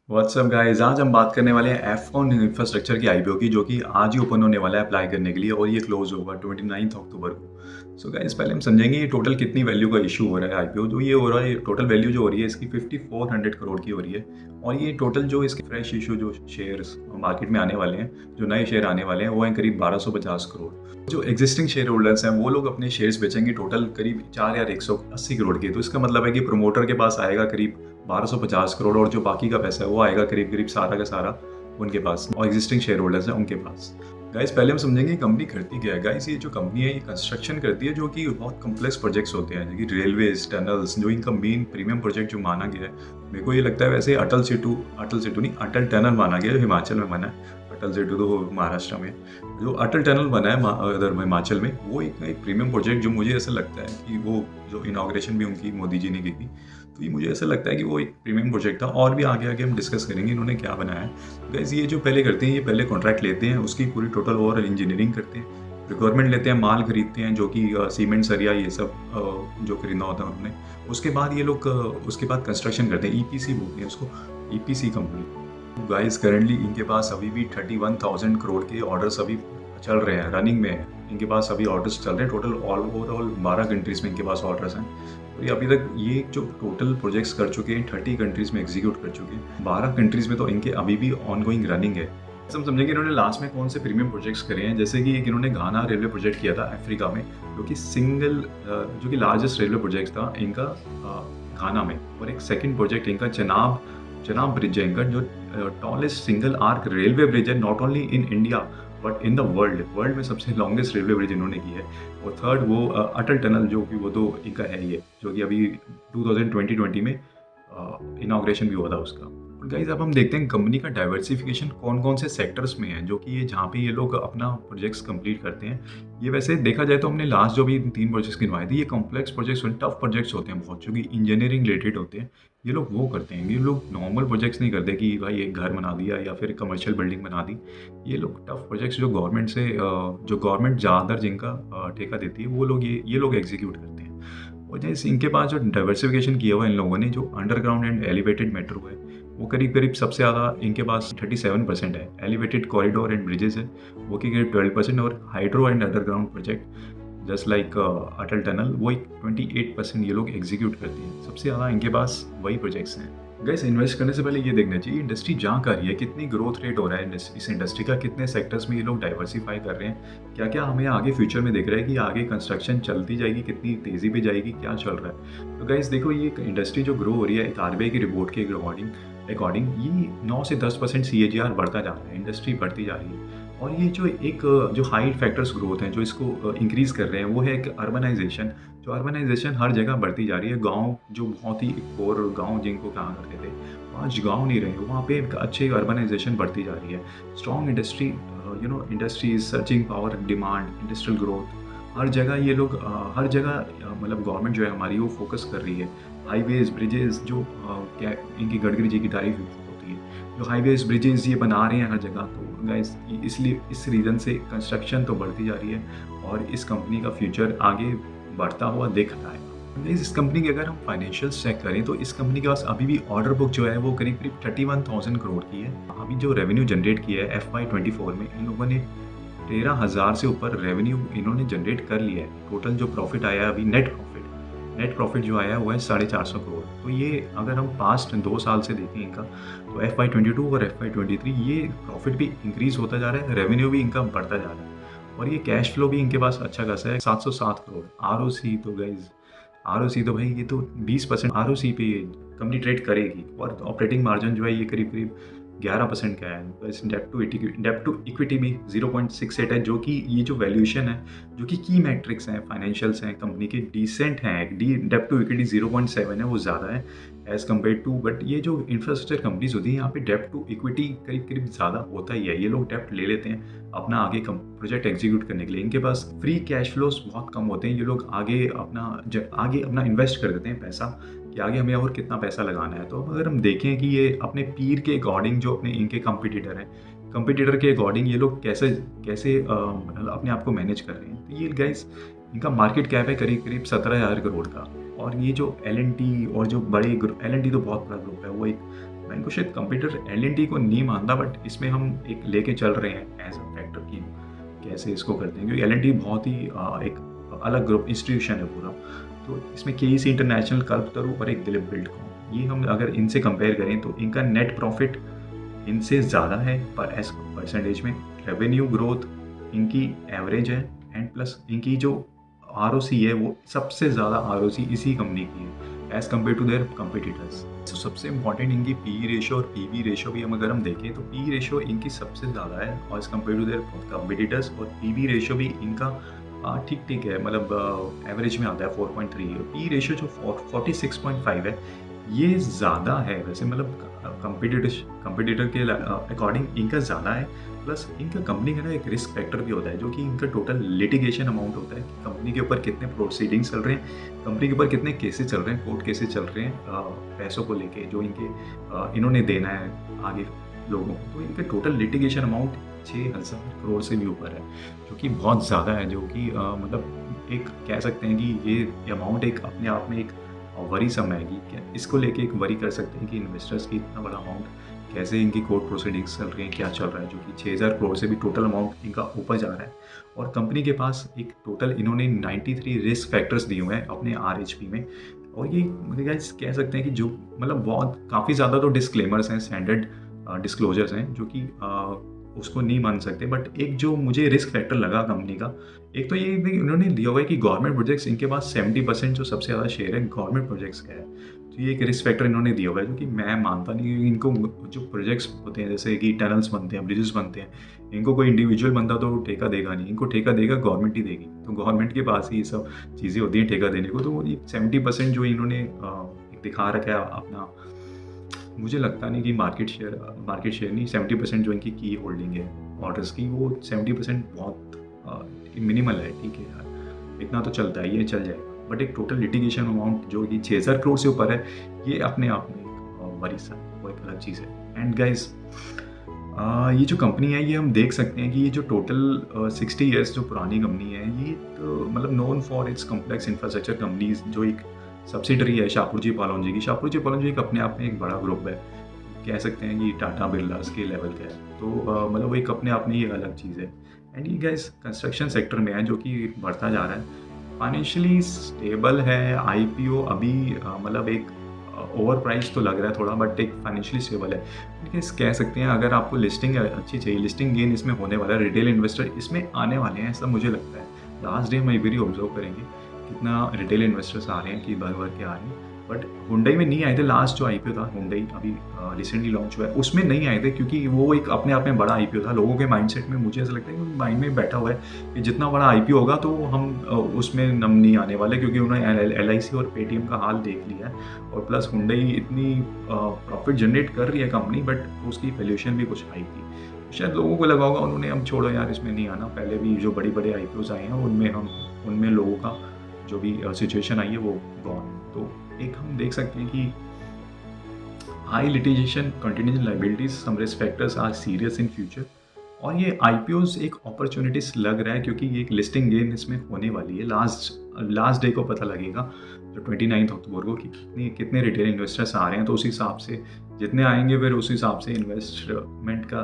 WhatsApp guys, आज हम बात करने वाले हैं एफ1 इंफ्रास्ट्रक्चर की आईपीओ की, जो कि आज ही ओपन होने वाला है अप्लाई करने के लिए और ये क्लोज होगा 29 अक्टूबर को। सो गाइस, पहले हम समझेंगे ये टोटल कितनी वैल्यू का इशू हो रहा है। आईपीओ जो ये हो रहा है, टोटल वैल्यू जो हो रही है इसकी 5400 करोड़ की हो रही है। और ये टोटल जो इसके फ्रेश इशू जो शेयर्स मार्केट में आने वाले हैं, जो नए शेयर आने वाले हैं, वो हैं करीब 1250 करोड़। जो एग्जिस्टिंग शेयर होल्डर्स हैं वो लोग अपने शेयर्स बेचेंगे टोटल करीब 4 या 180 करोड़ के। तो इसका मतलब है कि प्रमोटर के पास आएगा करीब 1250 करोड़ और जो बाकी का पैसा है वो आएगा करीब करीब सारा का सारा उनके पास, और एग्जिस्टिंग शेयर होल्डर्स हैं उनके पास। गाइस, पहले हम समझेंगे कंपनी करती क्या है। गाइस, ये जो कंपनी है ये कंस्ट्रक्शन करती है जो कि बहुत कॉम्प्लेक्स प्रोजेक्ट्स होते हैं, जो कि रेलवेज, टनल्स, जो इनका मेन प्रीमियम प्रोजेक्ट जो माना गया है। मेरे को ये लगता है वैसे अटल सेतु नहीं, अटल टनल माना गया है, हिमाचल में बना है। अटल सेतु तो महाराष्ट्र में, जो अटल टनल बना है उधर हिमाचल में, वो एक प्रीमियम प्रोजेक्ट जो मुझे ऐसा लगता है कि वो जो इनॉग्रेशन भी उनकी मोदी जी ने की थी, तो ये मुझे ऐसा लगता है कि वो एक प्रीमियम प्रोजेक्ट था। और भी आगे आगे हम डिस्कस करेंगे इन्होंने क्या बनाया है। गाइस, ये जो पहले करते हैं, ये पहले कॉन्ट्रैक्ट लेते हैं, उसकी पूरी टोटल ओवरऑल इंजीनियरिंग करते हैं, रिक्वायरमेंट लेते हैं, माल खरीदते हैं, जो कि सीमेंट, सरिया, ये सब जो खरीदना होता है उन्होंने। उसके बाद ये लोग उसके बाद कंस्ट्रक्शन करते हैं, ईपीसी बोलते हैं उसको, ईपीसी कंपनी। गाइस, करंटली इनके पास अभी भी 31,000 करोड़ के ऑर्डर्स अभी चल रहे हैं, रनिंग में है। इनके पास अभी ऑर्डर्स चल रहे हैं, टोटल ओवरऑल 12 कंट्रीज में इनके पास ऑर्डर्स हैं। और ये अभी तक ये जो टोटल प्रोजेक्ट्स कर चुके हैं 30 कंट्रीज में एग्जीक्यूट कर चुके हैं। 12 कंट्रीज में तो इनके अभी भी ऑनगोइंग रनिंग है। हम समझेंगे इन्होंने लास्ट में कौन से प्रीमियम प्रोजेक्ट्स करे हैं। जैसे कि एक इन्होंने घाना रेलवे प्रोजेक्ट किया था अफ्रीका में, जो कि लार्जेस्ट रेलवे प्रोजेक्ट था इनका घाना में। और एक सेकेंड प्रोजेक्ट इनका चनाब ब्रिज है इनका, जो tallest single arch railway bridge है, not only in India but in the world में सबसे लॉन्गेस्ट रेलवे ब्रिज इन्होंने की है। और थर्ड वो अटल टनल, जो कि वो तो इनका है ये, जो कि अभी 2020 में इनाग्रेशन भी हुआ था उसका। और गाइस, अब हम देखते हैं कंपनी का डाइवर्सिफिकेशन कौन कौन से सेक्टर्स में है, जो कि ये जहाँ पे ये लोग अपना प्रोजेक्ट्स कंप्लीट करते हैं। ये वैसे देखा जाए तो हमने लास्ट जो भी 3 प्रोजेक्ट्स गिनवाए थे, ये कॉम्प्लेक्स प्रोजेक्ट्स, टफ प्रोजेक्ट्स होते हैं बहुत, जो कि इंजीनियरिंग रिलेटेड होते हैं। ये लोग वो करते हैं, ये लोग नॉर्मल प्रोजेक्ट्स नहीं करते कि भाई एक घर बना दिया या फिर कमर्शियल बिल्डिंग बना दी। ये लोग टफ प्रोजेक्ट्स जो गवर्नमेंट ज़्यादातर जिनका ठेका देती है, वो लोग ये लोग एग्जीक्यूट करते हैं। और जैसे इनके पास जो डाइवर्सिफिकेशन किया हुआ है इन लोगों ने, जो अंडरग्राउंड एंड एलिवेटेड मेट्रो है, वो करीब करीब सबसे ज़्यादा इनके पास 37% है। एलिवेटेड कॉरिडोर एंड ब्रिजेस है वो कि करीब 12%, और hydro and underground project just like Atal tunnel, वो एक 28% ये लोग एग्जीक्यूट करते हैं। सबसे ज़्यादा इनके पास वही प्रोजेक्ट्स हैं। गैस, इन्वेस्ट करने से पहले ये देखना चाहिए इंडस्ट्री जहाँ कर रही है, कितनी ग्रोथ रेट हो रहा है इस इंडस्ट्री का, कितने सेक्टर्स में ये लोग डाइवर्सिफाई कर रहे हैं, क्या क्या हमें आगे फ्यूचर में दिख रहा है कि आगे कंस्ट्रक्शन चलती जाएगी, कितनी तेज़ी पे जाएगी, क्या चल रहा है। तो गैस देखो, ये इंडस्ट्री जो ग्रो हो रही है, एक आरबीआई की रिपोर्ट के अकॉर्डिंग ये 9 से 10% CAGR बढ़ता जा रहा है, इंडस्ट्री बढ़ती जा रही है। और ये जो हाई फैक्टर्स ग्रोथ हैं जो इसको इंक्रीज़ कर रहे हैं, वो है एक अर्बनाइजेशन। जो अर्बनाइजेशन हर जगह बढ़ती जा रही है। गांव जो बहुत ही कोर गांव जिनको कहा करते थे, आज गांव नहीं रहे, वहाँ पे एक अच्छी अर्बनाइजेशन बढ़ती जा रही है। Strong industry, industries, searching power, demand, industrial growth, हर जगह ये लोग हर जगह मतलब गवर्नमेंट जो है हमारी वो फोकस कर रही है। हाईवेज, ब्रिजेस, जो क्या इनकी गडकरी जी की तारीफ होती है, जो हाईवेज, ब्रिजेस ये बना रहे हैं हर जगह। तो गाइस, इसलिए इस रीज़न से कंस्ट्रक्शन तो बढ़ती जा रही है और इस कंपनी का फ्यूचर आगे बढ़ता हुआ दिख रहा है। इस कंपनी के अगर हम फाइनेंशियल्स चेक करें तो इस कंपनी के पास अभी भी ऑर्डर बुक जो है वो करीब करीब 31,000 करोड़ की है। अभी जो रेवेन्यू जनरेट किया है FY24 में, इन लोगों ने 13,000 से ऊपर रेवेन्यू इन्होंने जनरेट कर लिया है। टोटल जो प्रॉफिट आया है अभी, नेट प्रॉफिट जो आया है वो है 450 करोड़। तो ये अगर हम पास्ट 2 साल से देखें इनका, तो FY22 और FY23 ये प्रॉफिट भी इंक्रीज होता जा रहा है, रेवेन्यू भी इनका बढ़ता जा रहा है, और ये कैश फ्लो भी इनके पास अच्छा खासा है, 707 करोड़। आरओसी तो भाई ये तो 20% आरओसी पे कंपनी ट्रेड करेगी, और ऑपरेटिंग मार्जिन जो है ये करीब करीब 11% का है। डेप्ट टू इक्विटी भी 0.68 है, जो कि ये जो वैल्यूएशन है, जो कि की मैट्रिक्स हैं, फाइनेंशियल्स हैं कंपनी के, डिसेंट हैं। डेप्ट टू इक्विटी 0.7 है, वो ज़्यादा है एज़ कम्पेयर टू। बट ये जो इंफ्रास्ट्रक्चर कंपनीज होती हैं, यहाँ पे डेप्ट टू इक्विटी करीब करीब ज़्यादा होता ही है। ये लोग डेप्ट ले लेते हैं अपना आगे प्रोजेक्ट एग्जीक्यूट करने के लिए। इनके पास फ्री कैश फ्लोस बहुत कम होते हैं। ये लोग आगे अपना इन्वेस्ट कर देते हैं पैसा, कि आगे हमें और कितना पैसा लगाना है। तो अगर हम देखें कि ये अपने पीर के अकॉर्डिंग, जो अपने इनके कंपटीटर के अकॉर्डिंग ये लोग कैसे अपने आप को मैनेज कर रहे हैं, तो ये गाइस इनका मार्केट कैप है करीब करीब 17,000 करोड़ का। और ये जो L&T और जो बड़े L&T तो बहुत बड़ा ग्रुप है, वो एक मैं इनको शायद कंप्यूटर एल को नहीं मानता, बट इसमें हम एक लेके चल रहे हैं एज अ फैक्टर की कैसे इसको करते हैं, क्योंकि एल बहुत ही एक अलग ग्रुप इंस्टीट्यूशन है पूरा। तो इसमें केईसी इंटरनेशनल, कल्पतरू और एक दिलीप बिल्डकॉन, ये हम अगर इनसे कंपेयर करें तो इनका नेट प्रॉफिट इनसे ज़्यादा है पर एज परसेंटेज में। रेवेन्यू ग्रोथ इनकी एवरेज है, एंड प्लस इनकी जो आरओसी है वो सबसे ज़्यादा आरओसी इसी कंपनी की है as compare to their competitors. तो सबसे इंपॉर्टेंट इनकी पी रेशो और पीवी रेशो भी अगर हम देखें तो पी रेशो इनकी सबसे ज़्यादा है और as compare to their competitors, और पीवी रेशो भी इनका ठीक ठीक है, मतलब एवरेज में आता है 4.3। पी रेशो जो 46.5 है ये ज़्यादा है वैसे, मतलब कंपिटिटर के अकॉर्डिंग इनका ज़्यादा है। प्लस इनका कंपनी का ना एक रिस्क फैक्टर भी होता है, जो कि इनका टोटल लिटिगेशन अमाउंट होता है कि कंपनी के ऊपर कितने प्रोसीडिंग्स चल रहे हैं, कंपनी के ऊपर कितने केसेस चल रहे हैं, कोर्ट केसेस चल रहे हैं पैसों को लेके जो इनके इन्होंने देना है आगे लोगों को। तो इनका टोटल लिटिगेशन अमाउंट 6,000 करोड़ से भी ऊपर है, जो कि बहुत ज़्यादा है, जो कि मतलब एक कह सकते हैं कि ये अमाउंट एक अपने आप में एक वरी समय है कि क्या इसको लेके एक वरी कर सकते हैं कि इन्वेस्टर्स की इतना बड़ा अमाउंट कैसे इनकी कोर्ट प्रोसीडिंग्स चल रही हैं, क्या चल रहा है, जो कि 6,000 करोड़ से भी टोटल अमाउंट इनका ऊपर जा रहा है। और कंपनी के पास एक टोटल इन्होंने 93 रिस्क फैक्टर्स दिए हुए हैं अपने आरएचपी में, और ये गाइस कह सकते हैं कि जो मतलब बहुत काफ़ी ज़्यादा तो डिस्क्लेमर्स हैं, स्टैंडर्ड डिस्क्लोजर्स हैं, जो कि उसको नहीं मान सकते। बट एक जो मुझे रिस्क फैक्टर लगा कंपनी का, एक तो ये इन्होंने दिया हुआ है कि गवर्नमेंट प्रोजेक्ट्स इनके पास 70% जो सबसे ज़्यादा शेयर है गवर्नमेंट प्रोजेक्ट्स का है। तो ये एक रिस्क फैक्टर इन्होंने दिया हुआ है, जो कि मैं मानता नहीं। इनको जो प्रोजेक्ट्स होते हैं जैसे कि टनल्स बनते हैं, ब्रिजेस बनते हैं, इनको कोई इंडिविजुअल बंदा तो ठेका देगा नहीं, इनको ठेका देगा गवर्नमेंट ही देगी। तो गवर्नमेंट के पास ही ये सब चीज़ें होती हैं ठेका देने को। तो ये 70% जो इन्होंने दिखा रखा है अपना, मुझे लगता नहीं कि मार्केट शेयर नहीं, 70% जो इनकी की होल्डिंग है ऑर्डर्स की, वो 70% बहुत मिनिमल है। ठीक है यार, इतना तो चलता है, ये चल जाएगा। बट एक टोटल लिटिगेशन अमाउंट जो कि 6,000 करोड़ से ऊपर है, ये अपने आप में एक वरीसा, वो एक अलग चीज़ है। एंड गाइस, ये जो कंपनी है ये हम देख सकते हैं कि ये जो टोटल 60 ईयर्स जो पुरानी कंपनी है, ये तो मतलब known for its complex infrastructure companies, जो एक सब्सिडरी है शाहपुर पालोनजी की। शाहपुर पालोनजी एक अपने आप में एक बड़ा ग्रुप है, कह सकते हैं कि टाटा बिरलास के लेवल का है। तो मतलब वो एक अपने आप में ही अलग चीज़ है। एंड ये गाइस कंस्ट्रक्शन सेक्टर में है, जो कि बढ़ता जा रहा है, फाइनेंशियली स्टेबल है। आईपीओ अभी मतलब एक ओवर प्राइस तो लग रहा है थोड़ा, बट एक फाइनेंशियली स्टेबल है। लेकिन कह सकते हैं अगर आपको लिस्टिंग अच्छी चाहिए, लिस्टिंग गेन इसमें होने वाला है, रिटेल इन्वेस्टर इसमें आने वाले हैं, ऐसा मुझे लगता है। लास्ट डे हम भी ऑब्जर्व करेंगे कितना रिटेल इन्वेस्टर्स आ रहे हैं, कि भर के आ रहे हैं। बट हुंडई में नहीं आए थे। लास्ट जो आईपीओ था हुंडई अभी रिसेंटली लॉन्च हुआ है, उसमें नहीं आए थे, क्योंकि वो एक अपने आप में बड़ा आईपीओ था। लोगों के माइंडसेट में मुझे ऐसा लगता है कि माइंड में बैठा हुआ है कि जितना बड़ा आईपीओ होगा तो हम उसमें नम नहीं आने वाले, क्योंकि उन्होंने एलआईसी और पेटीएम का हाल देख लिया है। और प्लस हुंडई इतनी प्रॉफिट जनरेट कर रही है कंपनी, बट उसकी वैल्यूएशन भी कुछ हाई थी। शायद लोगों को लगा होगा उन्होंने हम छोड़ो यार, इसमें नहीं आना। पहले भी जो बड़ी बड़े आईपीओज आए हैं उनमें लोगों का जो भी सिचुएशन आई है वो गॉन। तो एक हम देख सकते हैं कि high litigation, contingent liabilities, some risk factors are serious in future. और ये आईपीओज एक अपॉर्चुनिटीज लग रहा है, क्योंकि ये एक लिस्टिंग गेन इसमें होने वाली है। लास्ट डे को पता लगेगा जो 29 अक्टूबर को कि कितने रिटेल इन्वेस्टर्स आ रहे हैं। तो उस हिसाब से जितने आएंगे फिर उस हिसाब से इन्वेस्टमेंट का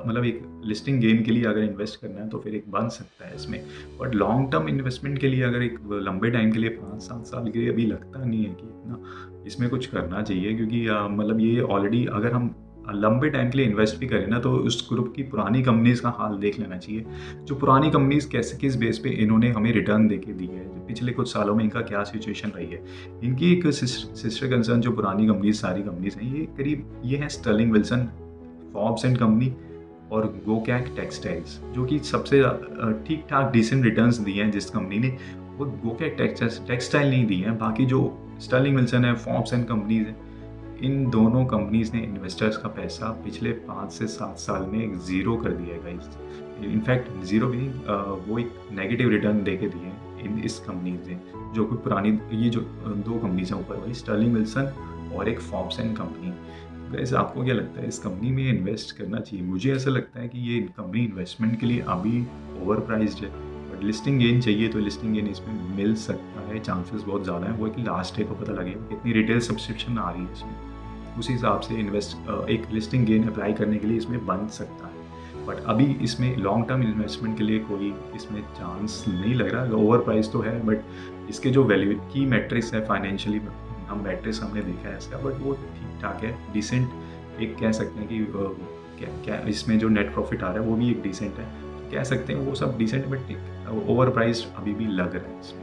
मतलब एक लिस्टिंग गेन के लिए अगर इन्वेस्ट करना है तो फिर एक बन सकता है इसमें। बट लॉन्ग टर्म इन्वेस्टमेंट के लिए अगर एक लंबे टाइम के लिए 5-7 साल के लिए अभी लगता नहीं है कि इतना इसमें कुछ करना चाहिए, क्योंकि मतलब ये ऑलरेडी अगर हम लंबे टाइम के लिए इन्वेस्ट भी करें ना, तो उस ग्रुप की पुरानी कंपनीज का हाल देख लेना चाहिए। जो पुरानी कंपनीज कैसे किस बेस पे इन्होंने हमें रिटर्न देके दी है, पिछले कुछ सालों में इनका क्या सिचुएशन रही है। इनकी एक सिस्टर कंसर्न जो पुरानी कंपनीज, सारी कंपनीज हैं, ये करीब ये हैं Sterling Wilson, Forbes and company और गोकैक टेक्सटाइल्स, जो कि सबसे ठीक ठाक डिसेंट रिटर्न्स दिए हैं जिस कंपनी ने। वो गोकैक टेक्सटाइल नहीं दिए हैं। बाकी जो स्टर्लिंग विल्सन है, फॉर्ब्स एंड कंपनीज है, इन दोनों कंपनीज ने इन्वेस्टर्स का पैसा पिछले 5 से 7 साल में ज़ीरो कर दिया है गाइस। इनफैक्ट ज़ीरो भी वो एक नेगेटिव रिटर्न दे के दिए हैं इस कंपनीज ने, जो कि पुरानी ये जो 2 कंपनीज हैं ऊपर वाली, स्टर्लिंग विल्सन और एक फॉर्ब्स एंड कंपनी। गाइस, आपको क्या लगता है इस कंपनी में इन्वेस्ट करना चाहिए? मुझे ऐसा लगता है कि ये कंपनी इन्वेस्टमेंट के लिए अभी ओवर प्राइस्ड है, बट लिस्टिंग गेन चाहिए तो लिस्टिंग गेन इसमें मिल सकता है, चांसेस बहुत ज़्यादा है। वो कि लास्ट डे को पता लगेगा कितनी रिटेल सब्सक्रिप्शन आ रही है इसमें। उस हिसाब से एक लिस्टिंग गेन अप्लाई करने के लिए इसमें बन सकता है। बट अभी इसमें लॉन्ग टर्म इन्वेस्टमेंट के लिए कोई इसमें चांस नहीं लग रहा। ओवर प्राइस तो है, बट इसके जो वैल्यू की मैट्रिक्स है फाइनेंशियली, हम मैट्रिक्स हमने देखा है इसका, बट वो ठीक ठाक है, डिसेंट। एक कह सकते हैं कि क्या इसमें जो नेट प्रॉफिट आ रहा है वो भी एक डिसेंट है, कह सकते हैं वो सब डिसेंट, बट ओवर प्राइस अभी भी लग रहा है इसमें।